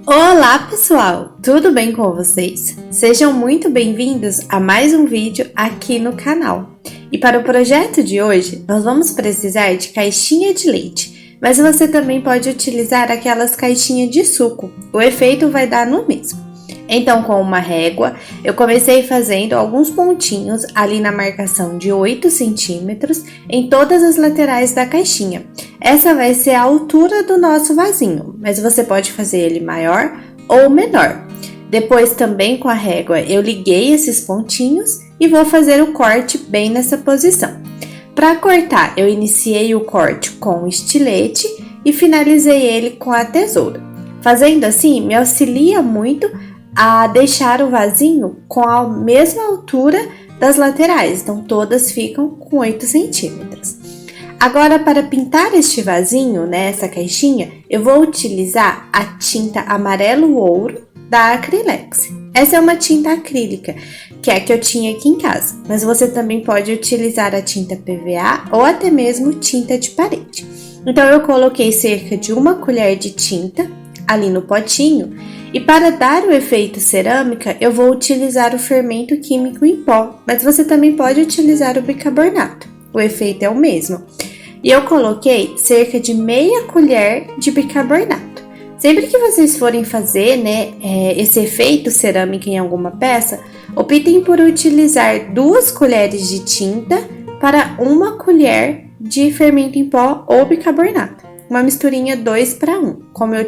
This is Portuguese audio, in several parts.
Olá pessoal, tudo bem com vocês? Sejam muito bem-vindos a mais um vídeo aqui no canal. E para o projeto de hoje, nós vamos precisar de caixinha de leite, mas você também pode utilizar aquelas caixinhas de suco, o efeito vai dar no mesmo. Então, com uma régua, eu comecei fazendo alguns pontinhos ali na marcação de 8 centímetros em todas as laterais da caixinha. Essa vai ser a altura do nosso vasinho, mas você pode fazer ele maior ou menor. Depois, também com a régua, eu liguei esses pontinhos e vou fazer o corte bem nessa posição. Para cortar, eu iniciei o corte com o estilete e finalizei ele com a tesoura. Fazendo assim, me auxilia muito a deixar o vasinho com a mesma altura das laterais, então todas ficam com 8 centímetros. Agora, para pintar este vasinho, nessa caixinha, eu vou utilizar a tinta amarelo ouro da Acrylex. Essa é uma tinta acrílica, que é a que eu tinha aqui em casa, mas você também pode utilizar a tinta PVA ou até mesmo tinta de parede. Então, eu coloquei cerca de 1 colher de tinta ali no potinho. E para dar o efeito cerâmica, eu vou utilizar o fermento químico em pó, mas você também pode utilizar o bicarbonato, o efeito é o mesmo. E eu coloquei cerca de meia colher de bicarbonato. Sempre que vocês forem fazer, esse efeito cerâmica em alguma peça, optem por utilizar 2 colheres de tinta para 1 colher de fermento em pó ou bicarbonato. Uma misturinha 2 para 1. Como eu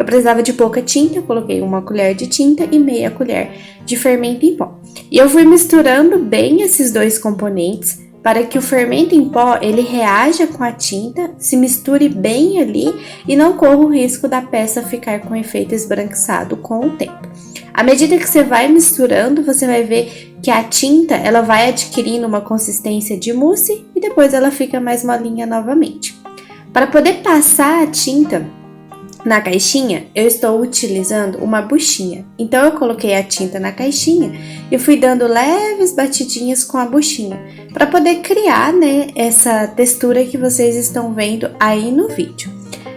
precisava de pouca tinta, eu coloquei 1 colher de tinta e meia colher de fermento em pó. E eu fui misturando bem esses dois componentes para que o fermento em pó ele reaja com a tinta, se misture bem ali e não corra o risco da peça ficar com efeito esbranquiçado com o tempo. À medida que você vai misturando, você vai ver que a tinta ela vai adquirindo uma consistência de mousse e depois ela fica mais molinha novamente. Para poder passar a tinta na caixinha, eu estou utilizando uma buchinha. Então, eu coloquei a tinta na caixinha e fui dando leves batidinhas com a buchinha, para poder criar, essa textura que vocês estão vendo aí no vídeo.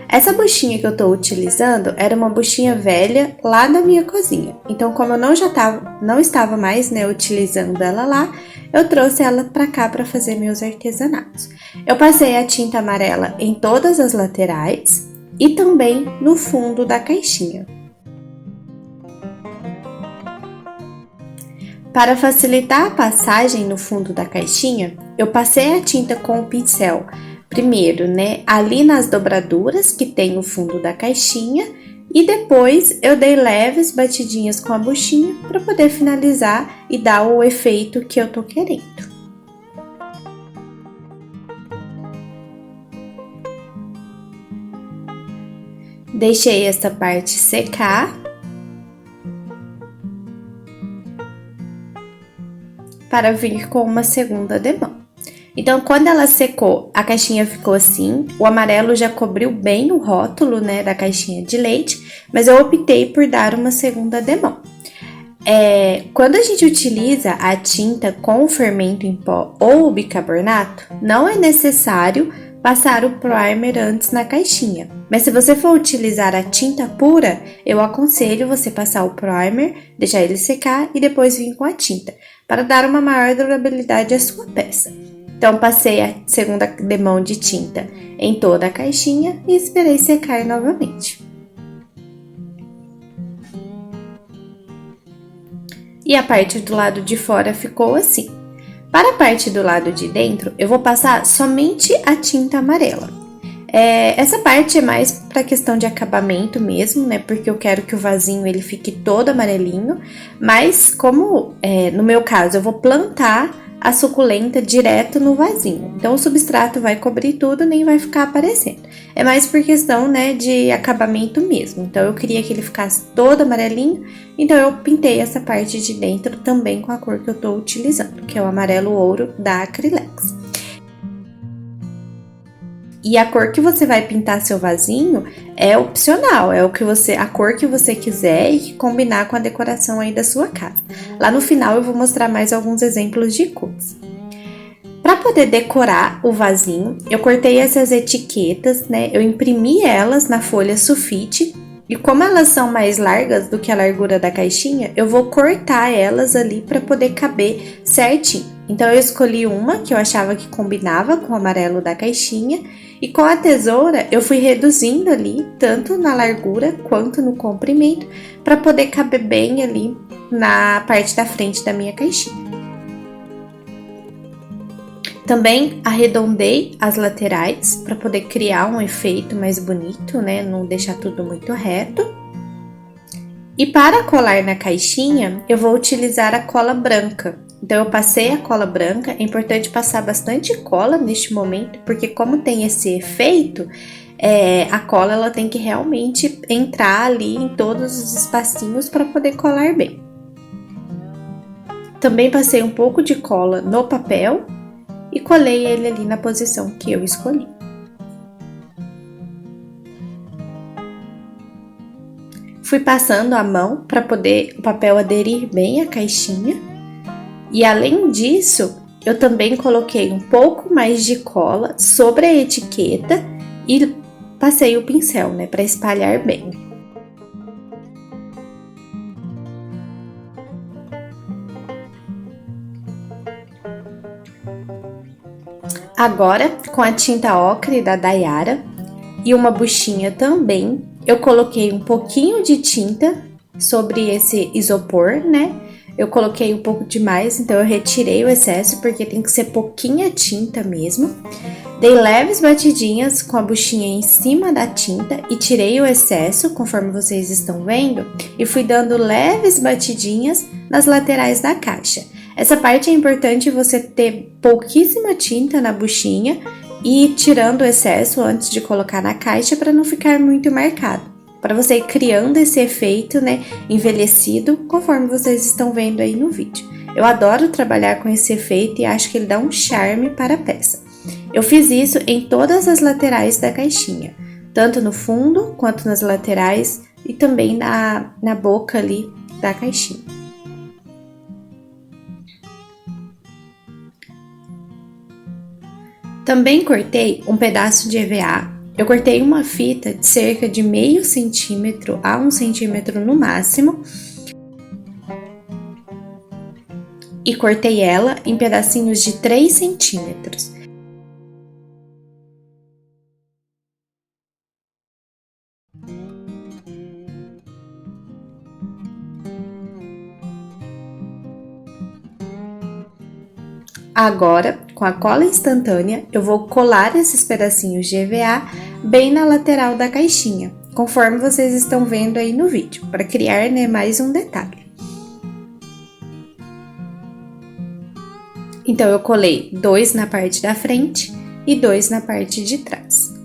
Essa buchinha que eu estou utilizando era uma buchinha velha lá da minha cozinha. Então, como eu não estava mais, utilizando ela lá, eu trouxe ela para cá para fazer meus artesanatos. Eu passei a tinta amarela em todas as laterais e também no fundo da caixinha. Para facilitar a passagem no fundo da caixinha, eu passei a tinta com o pincel primeiro, ali nas dobraduras que tem o fundo da caixinha e depois eu dei leves batidinhas com a buchinha para poder finalizar e dar o efeito que eu tô querendo. Deixei essa parte secar para vir com uma segunda demão. Então, quando ela secou, a caixinha ficou assim, o amarelo já cobriu bem o rótulo, da caixinha de leite, mas eu optei por dar uma segunda demão. Quando a gente utiliza a tinta com o fermento em pó ou o bicarbonato, não é necessário passar o primer antes na caixinha. Mas se você for utilizar a tinta pura, eu aconselho você passar o primer, deixar ele secar e depois vir com a tinta, para dar uma maior durabilidade à sua peça. Então, passei a segunda demão de tinta em toda a caixinha e esperei secar novamente. E a parte do lado de fora ficou assim. Para a parte do lado de dentro, eu vou passar somente a tinta amarela. Essa parte é mais para questão de acabamento mesmo, porque eu quero que o vasinho ele fique todo amarelinho, mas como no meu caso eu vou plantar a suculenta direto no vasinho, então o substrato vai cobrir tudo, nem vai ficar aparecendo. É mais por questão, de acabamento mesmo. Então eu queria que ele ficasse todo amarelinho, então eu pintei essa parte de dentro também com a cor que eu tô utilizando, que é o amarelo ouro da Acrylex. E a cor que você vai pintar seu vasinho é opcional, é a cor que você quiser e que combinar com a decoração aí da sua casa. Lá no final eu vou mostrar mais alguns exemplos de cores. Para poder decorar o vasinho, eu cortei essas etiquetas, eu imprimi elas na folha sulfite E como elas são mais largas do que a largura da caixinha, eu vou cortar elas ali para poder caber certinho. Então eu escolhi uma que eu achava que combinava com o amarelo da caixinha e com a tesoura eu fui reduzindo ali, tanto na largura quanto no comprimento, para poder caber bem ali na parte da frente da minha caixinha. Também arredondei as laterais para poder criar um efeito mais bonito, né? Não deixar tudo muito reto. E para colar na caixinha, eu vou utilizar a cola branca. Então eu passei a cola branca, é importante passar bastante cola neste momento, porque como tem esse efeito, a cola ela tem que realmente entrar ali em todos os espacinhos para poder colar bem. Também passei um pouco de cola no papel e colei ele ali na posição que eu escolhi. Fui passando a mão para poder o papel aderir bem à caixinha. E além disso, eu também coloquei um pouco mais de cola sobre a etiqueta e passei o pincel, né, para espalhar bem. Agora, com a tinta ocre da Daiara e uma buchinha também, eu coloquei um pouquinho de tinta sobre esse isopor, né? Eu coloquei um pouco demais, então eu retirei o excesso, porque tem que ser pouquinha tinta mesmo. Dei leves batidinhas com a buchinha em cima da tinta e tirei o excesso, conforme vocês estão vendo, e fui dando leves batidinhas nas laterais da caixa. Essa parte é importante você ter pouquíssima tinta na buchinha e tirando o excesso antes de colocar na caixa para não ficar muito marcado. Para você ir criando esse efeito, né, envelhecido, conforme vocês estão vendo aí no vídeo. Eu adoro trabalhar com esse efeito e acho que ele dá um charme para a peça. Eu fiz isso em todas as laterais da caixinha, tanto no fundo quanto nas laterais e também na boca ali da caixinha. Também cortei um pedaço de EVA. Eu cortei uma fita de cerca de meio centímetro a 1 centímetro no máximo e cortei ela em pedacinhos de 3 centímetros. Agora, com a cola instantânea, eu vou colar esses pedacinhos de EVA bem na lateral da caixinha, conforme vocês estão vendo aí no vídeo, para criar, né, mais um detalhe. Então, eu colei 2 na parte da frente e 2 na parte de trás.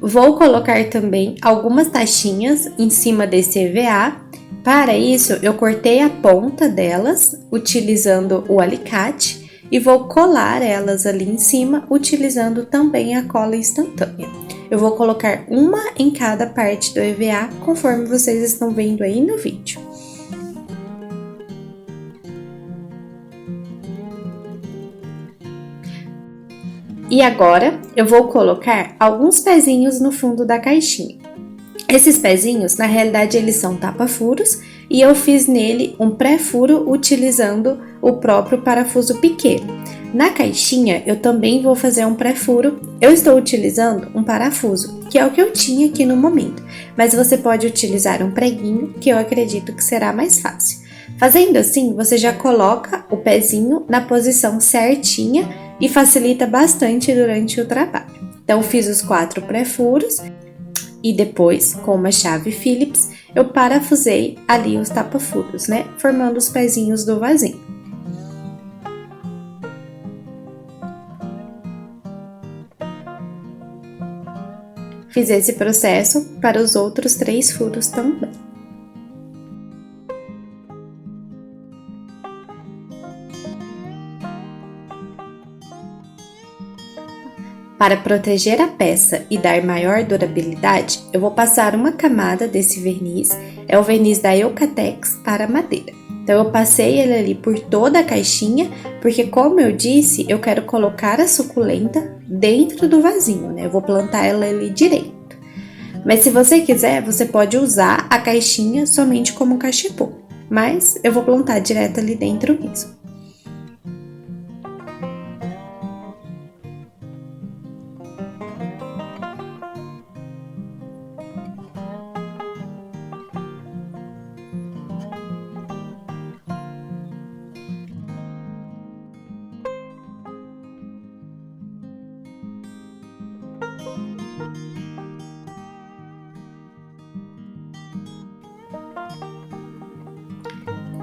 Vou colocar também algumas tachinhas em cima desse EVA. Para isso, eu cortei a ponta delas utilizando o alicate e vou colar elas ali em cima utilizando também a cola instantânea. Eu vou colocar uma em cada parte do EVA, conforme vocês estão vendo aí no vídeo. E agora, eu vou colocar alguns pezinhos no fundo da caixinha. Esses pezinhos, na realidade, eles são tapa-furos e eu fiz nele um pré-furo utilizando o próprio parafuso pequeno. Na caixinha, eu também vou fazer um pré-furo. Eu estou utilizando um parafuso, que é o que eu tinha aqui no momento, mas você pode utilizar um preguinho, que eu acredito que será mais fácil. Fazendo assim, você já coloca o pezinho na posição certinha e facilita bastante durante o trabalho. Então, fiz os 4 pré-furos e depois, com uma chave Phillips, eu parafusei ali os tapa-furos, né? Formando os pezinhos do vasinho. Fiz esse processo para os outros 3 furos também. Para proteger a peça e dar maior durabilidade, eu vou passar uma camada desse verniz, é o verniz da Eucatex para madeira. Então eu passei ele ali por toda a caixinha, porque como eu disse, eu quero colocar a suculenta dentro do vasinho, né? Eu vou plantar ela ali direito. Mas se você quiser, você pode usar a caixinha somente como cachepô, mas eu vou plantar direto ali dentro mesmo.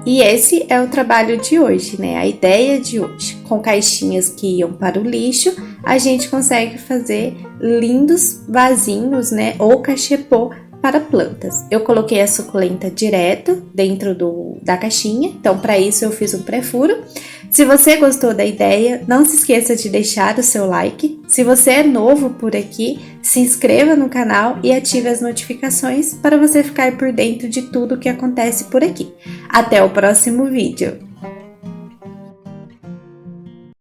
E esse é o trabalho de hoje, né? A ideia de hoje. Com caixinhas que iam para o lixo, a gente consegue fazer lindos vasinhos, né? Ou cachepô para plantas. Eu coloquei a suculenta direto dentro da caixinha, então para isso eu fiz um pré-furo. Se você gostou da ideia, não se esqueça de deixar o seu like. Se você é novo por aqui, se inscreva no canal e ative as notificações para você ficar por dentro de tudo que acontece por aqui. Até o próximo vídeo!